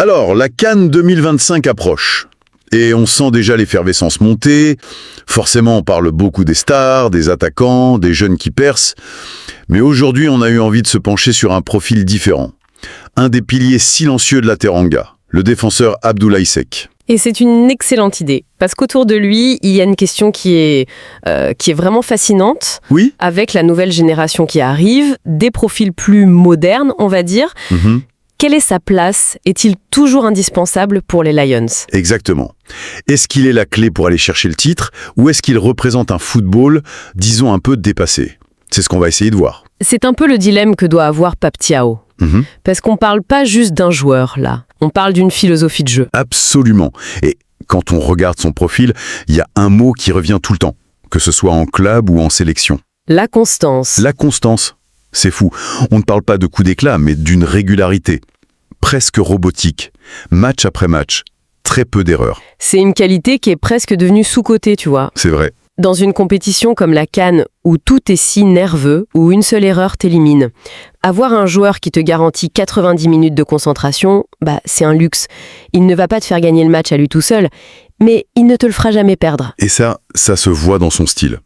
Alors, la CAN 2025 approche. Et on sent déjà l'effervescence monter. Forcément, on parle beaucoup des stars, des attaquants, des jeunes qui percent. Mais aujourd'hui, on a eu envie de se pencher sur un profil différent. Un des piliers silencieux de la Teranga, le défenseur Abdoulaye Seck. Et c'est une excellente idée, parce qu'autour de lui, il y a une question qui est vraiment fascinante. Oui. Avec la nouvelle génération qui arrive, des profils plus modernes, on va dire. Quelle est sa place? Est-il toujours indispensable pour les Lions? Exactement. Est-ce qu'il est la clé pour aller chercher le titre, ou est-ce qu'il représente un football, disons, un peu dépassé? C'est ce qu'on va essayer de voir. C'est un peu le dilemme que doit avoir Pape Thiaw. Parce qu'on parle pas juste d'un joueur, là. On parle d'une philosophie de jeu. Absolument. Et quand on regarde son profil, il y a un mot qui revient tout le temps, que ce soit en club ou en sélection. La constance. La constance. C'est fou. On ne parle pas de coup d'éclat, mais d'une régularité. Presque robotique. Match après match. Très peu d'erreurs. C'est une qualité qui est presque devenue sous-cotée, tu vois. C'est vrai. Dans une compétition comme la CAN, où tout est si nerveux, où une seule erreur t'élimine, avoir un joueur qui te garantit 90 minutes de concentration, c'est un luxe. Il ne va pas te faire gagner le match à lui tout seul, mais il ne te le fera jamais perdre. Et ça se voit dans son style.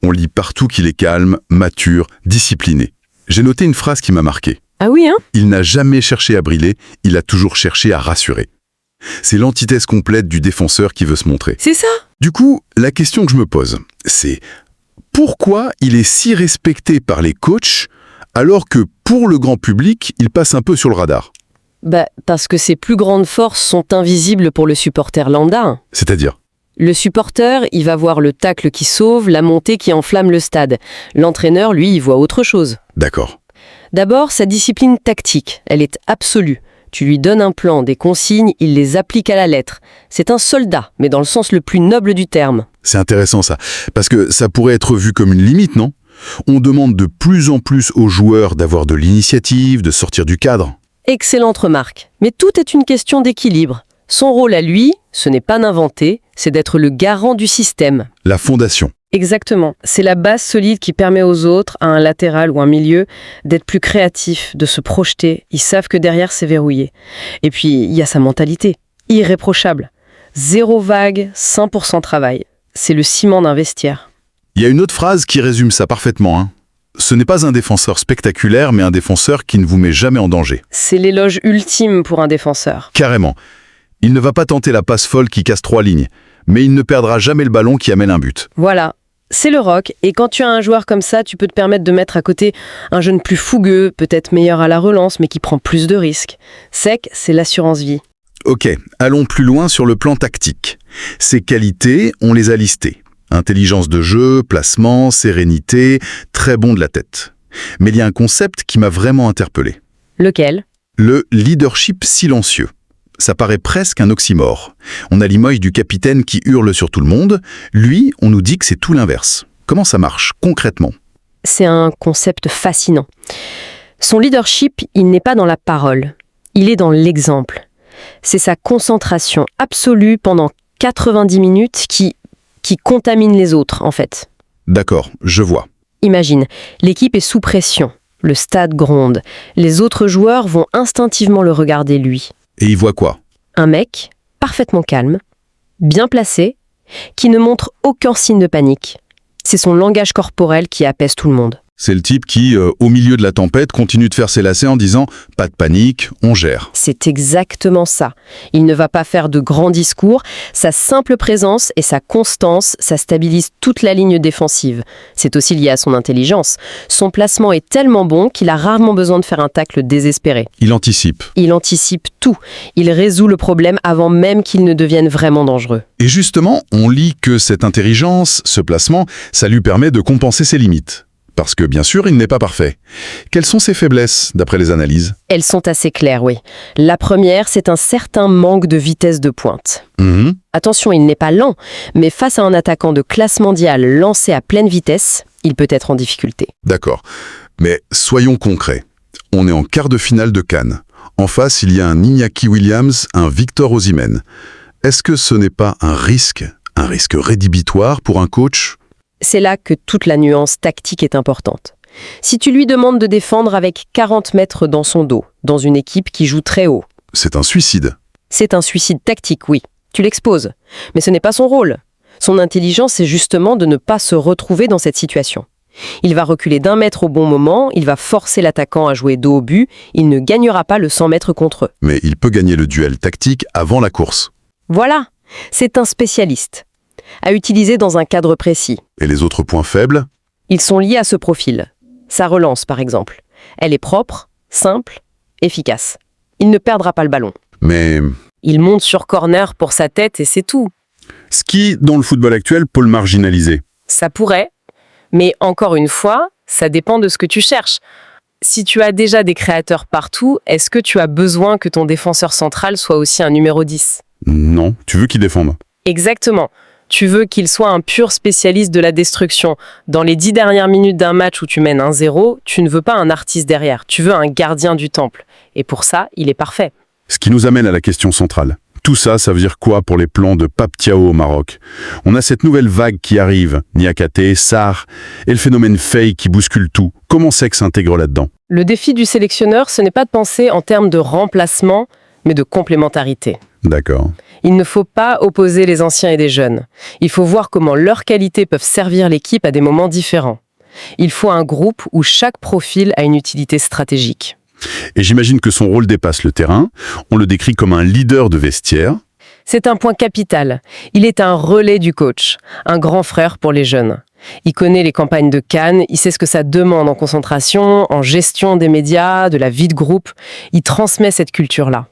On lit partout qu'il est calme, mature, discipliné. J'ai noté une phrase qui m'a marqué. Ah oui, hein? Il n'a jamais cherché à briller, il a toujours cherché à rassurer. C'est l'antithèse complète du défenseur qui veut se montrer. C'est ça? Du coup, la question que je me pose, c'est pourquoi il est si respecté par les coachs alors que pour le grand public, il passe un peu sur le radar? Parce que ses plus grandes forces sont invisibles pour le supporter lambda. C'est-à-dire? Le supporter, il va voir le tacle qui sauve, la montée qui enflamme le stade. L'entraîneur, lui, il voit autre chose. D'accord. D'abord, sa discipline tactique, elle est absolue. Tu lui donnes un plan, des consignes, il les applique à la lettre. C'est un soldat, mais dans le sens le plus noble du terme. C'est intéressant ça, parce que ça pourrait être vu comme une limite, non? On demande de plus en plus aux joueurs d'avoir de l'initiative, de sortir du cadre. Excellente remarque. Mais tout est une question d'équilibre. Son rôle à lui, ce n'est pas d'inventer, c'est d'être le garant du système. La fondation. Exactement. C'est la base solide qui permet aux autres, à un latéral ou un milieu, d'être plus créatifs, de se projeter. Ils savent que derrière, c'est verrouillé. Et puis, il y a sa mentalité. Irréprochable. 0 vague, 100% travail. C'est le ciment d'un vestiaire. Il y a une autre phrase qui résume ça parfaitement. Ce n'est pas un défenseur spectaculaire, mais un défenseur qui ne vous met jamais en danger. C'est l'éloge ultime pour un défenseur. Carrément. Il ne va pas tenter la passe folle qui casse 3 lignes, mais il ne perdra jamais le ballon qui amène un but. Voilà. C'est le rock, et quand tu as un joueur comme ça, tu peux te permettre de mettre à côté un jeune plus fougueux, peut-être meilleur à la relance, mais qui prend plus de risques. Seck, c'est l'assurance vie. Ok, allons plus loin sur le plan tactique. Ses qualités, on les a listées. Intelligence de jeu, placement, sérénité, très bon de la tête. Mais il y a un concept qui m'a vraiment interpellé. Lequel? Le leadership silencieux. Ça paraît presque un oxymore. On a l'image du capitaine qui hurle sur tout le monde. Lui, on nous dit que c'est tout l'inverse. Comment ça marche, concrètement? C'est un concept fascinant. Son leadership, il n'est pas dans la parole. Il est dans l'exemple. C'est sa concentration absolue pendant 90 minutes qui contamine les autres, en fait. D'accord, je vois. Imagine, l'équipe est sous pression. Le stade gronde. Les autres joueurs vont instinctivement le regarder, lui. Et il voit quoi? Un mec, parfaitement calme, bien placé, qui ne montre aucun signe de panique. C'est son langage corporel qui apaise tout le monde. C'est le type qui, au milieu de la tempête, continue de faire ses lacets en disant « pas de panique, on gère ». C'est exactement ça. Il ne va pas faire de grands discours. Sa simple présence et sa constance, ça stabilise toute la ligne défensive. C'est aussi lié à son intelligence. Son placement est tellement bon qu'il a rarement besoin de faire un tacle désespéré. Il anticipe. Il anticipe tout. Il résout le problème avant même qu'il ne devienne vraiment dangereux. Et justement, on lit que cette intelligence, ce placement, ça lui permet de compenser ses limites. Parce que, bien sûr, il n'est pas parfait. Quelles sont ses faiblesses, d'après les analyses? Elles sont assez claires, oui. La première, c'est un certain manque de vitesse de pointe. Attention, il n'est pas lent, mais face à un attaquant de classe mondiale lancé à pleine vitesse, il peut être en difficulté. D'accord. Mais soyons concrets. On est en quart de finale de Cannes. En face, il y a un Iñaki Williams, un Victor Osimhen. Est-ce que ce n'est pas un risque rédhibitoire pour un coach? C'est là que toute la nuance tactique est importante. Si tu lui demandes de défendre avec 40 mètres dans son dos, dans une équipe qui joue très haut, C'est un suicide. C'est un suicide tactique, oui. Tu l'exposes. Mais ce n'est pas son rôle. Son intelligence, c'est justement de ne pas se retrouver dans cette situation. Il va reculer d'1 mètre au bon moment, il va forcer l'attaquant à jouer dos au but, il ne gagnera pas le 100 mètres contre eux. Mais il peut gagner le duel tactique avant la course. Voilà, c'est un spécialiste. À utiliser dans un cadre précis. Et les autres points faibles? Ils sont liés à ce profil. Sa relance, par exemple. Elle est propre, simple, efficace. Il ne perdra pas le ballon. Mais Il monte sur corner pour sa tête et c'est tout. Ce qui, dans le football actuel, peut le marginaliser. Ça pourrait, mais encore une fois, ça dépend de ce que tu cherches. Si tu as déjà des créateurs partout, est-ce que tu as besoin que ton défenseur central soit aussi un numéro 10? Non, tu veux qu'il défende. Exactement. Tu veux qu'il soit un pur spécialiste de la destruction. Dans les 10 dernières minutes d'un match où tu mènes 1-0, tu ne veux pas un artiste derrière, tu veux un gardien du temple. Et pour ça, il est parfait. Ce qui nous amène à la question centrale. Tout ça, ça veut dire quoi pour les plans de Pape Thiaw au Maroc? On a cette nouvelle vague qui arrive, Niakhaté, Sarr, et le phénomène Faye qui bouscule tout. Comment Seck s'intègre là-dedans? Le défi du sélectionneur, ce n'est pas de penser en termes de remplacement, mais de complémentarité. D'accord. Il ne faut pas opposer les anciens et les jeunes. Il faut voir comment leurs qualités peuvent servir l'équipe à des moments différents. Il faut un groupe où chaque profil a une utilité stratégique. Et j'imagine que son rôle dépasse le terrain. On le décrit comme un leader de vestiaire. C'est un point capital. Il est un relais du coach, un grand frère pour les jeunes. Il connaît les campagnes de Cannes, il sait ce que ça demande en concentration, en gestion des médias, de la vie de groupe. Il transmet cette culture-là.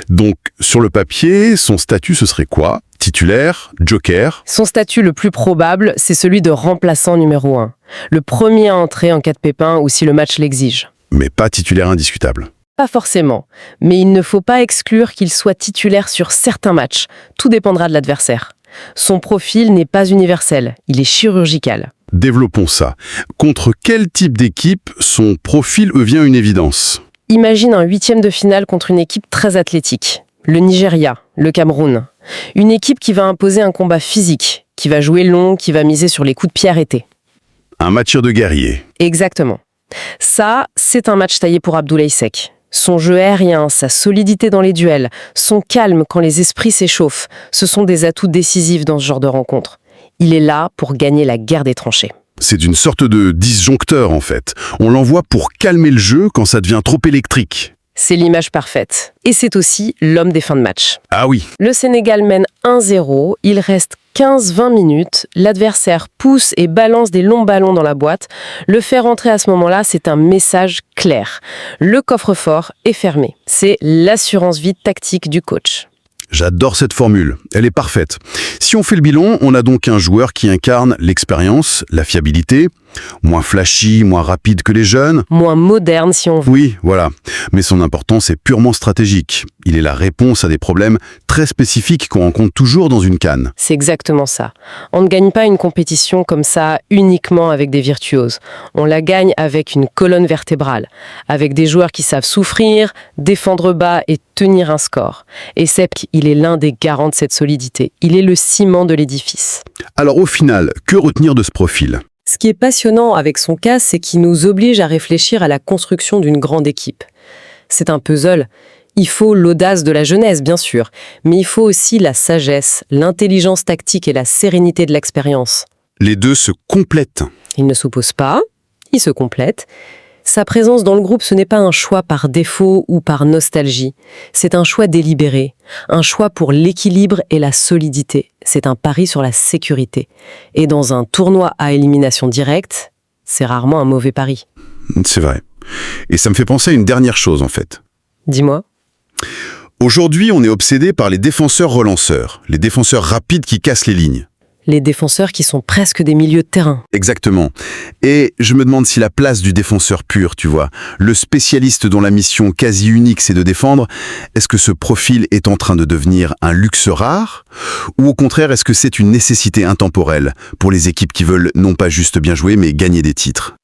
Donc, sur le papier, son statut, ce serait quoi? Titulaire? Joker? Son statut le plus probable, c'est celui de remplaçant numéro 1. Le premier à entrer en cas de pépin ou si le match l'exige. Mais pas titulaire indiscutable. Pas forcément, mais il ne faut pas exclure qu'il soit titulaire sur certains matchs. Tout dépendra de l'adversaire. Son profil n'est pas universel, il est chirurgical. Développons ça. Contre quel type d'équipe son profil devient une évidence? Imagine un 8e de finale contre une équipe très athlétique. Le Nigeria, le Cameroun. Une équipe qui va imposer un combat physique, qui va jouer long, qui va miser sur les coups de pied arrêtés. Un match de guerrier. Exactement. Ça, c'est un match taillé pour Abdoulaye Seck. Son jeu aérien, sa solidité dans les duels, son calme quand les esprits s'échauffent, ce sont des atouts décisifs dans ce genre de rencontre. Il est là pour gagner la guerre des tranchées. C'est une sorte de disjoncteur, en fait. On l'envoie pour calmer le jeu quand ça devient trop électrique. C'est l'image parfaite. Et c'est aussi l'homme des fins de match. Ah oui. Le Sénégal mène 1-0, il reste 15-20 minutes, l'adversaire pousse et balance des longs ballons dans la boîte. Le faire entrer à ce moment-là, c'est un message clair. Le coffre-fort est fermé. C'est l'assurance vide tactique du coach. J'adore cette formule, elle est parfaite. Si on fait le bilan, on a donc un joueur qui incarne l'expérience, la fiabilité, moins flashy, moins rapide que les jeunes. Moins moderne si on veut. Oui, voilà. Mais son importance est purement stratégique. Il est la réponse à des problèmes très spécifiques qu'on rencontre toujours dans une CAN. C'est exactement ça. On ne gagne pas une compétition comme ça uniquement avec des virtuoses. On la gagne avec une colonne vertébrale, avec des joueurs qui savent souffrir, défendre bas et tenir un score. Et Seck, il est l'un des garants de cette solidité. Il est le ciment de l'édifice. Alors au final, que retenir de ce profil ? Ce qui est passionnant avec son cas, c'est qu'il nous oblige à réfléchir à la construction d'une grande équipe. C'est un puzzle. Il faut l'audace de la jeunesse, bien sûr, mais il faut aussi la sagesse, l'intelligence tactique et la sérénité de l'expérience. Les deux se complètent. Ils ne s'opposent pas, ils se complètent. Sa présence dans le groupe, ce n'est pas un choix par défaut ou par nostalgie. C'est un choix délibéré, un choix pour l'équilibre et la solidité. C'est un pari sur la sécurité. Et dans un tournoi à élimination directe, c'est rarement un mauvais pari. C'est vrai. Et ça me fait penser à une dernière chose, en fait. Dis-moi. Aujourd'hui, on est obsédé par les défenseurs relanceurs, les défenseurs rapides qui cassent les lignes. Les défenseurs qui sont presque des milieux de terrain. Exactement. Et je me demande si la place du défenseur pur, tu vois, le spécialiste dont la mission quasi unique c'est de défendre, est-ce que ce profil est en train de devenir un luxe rare? Ou au contraire, est-ce que c'est une nécessité intemporelle pour les équipes qui veulent non pas juste bien jouer, mais gagner des titres?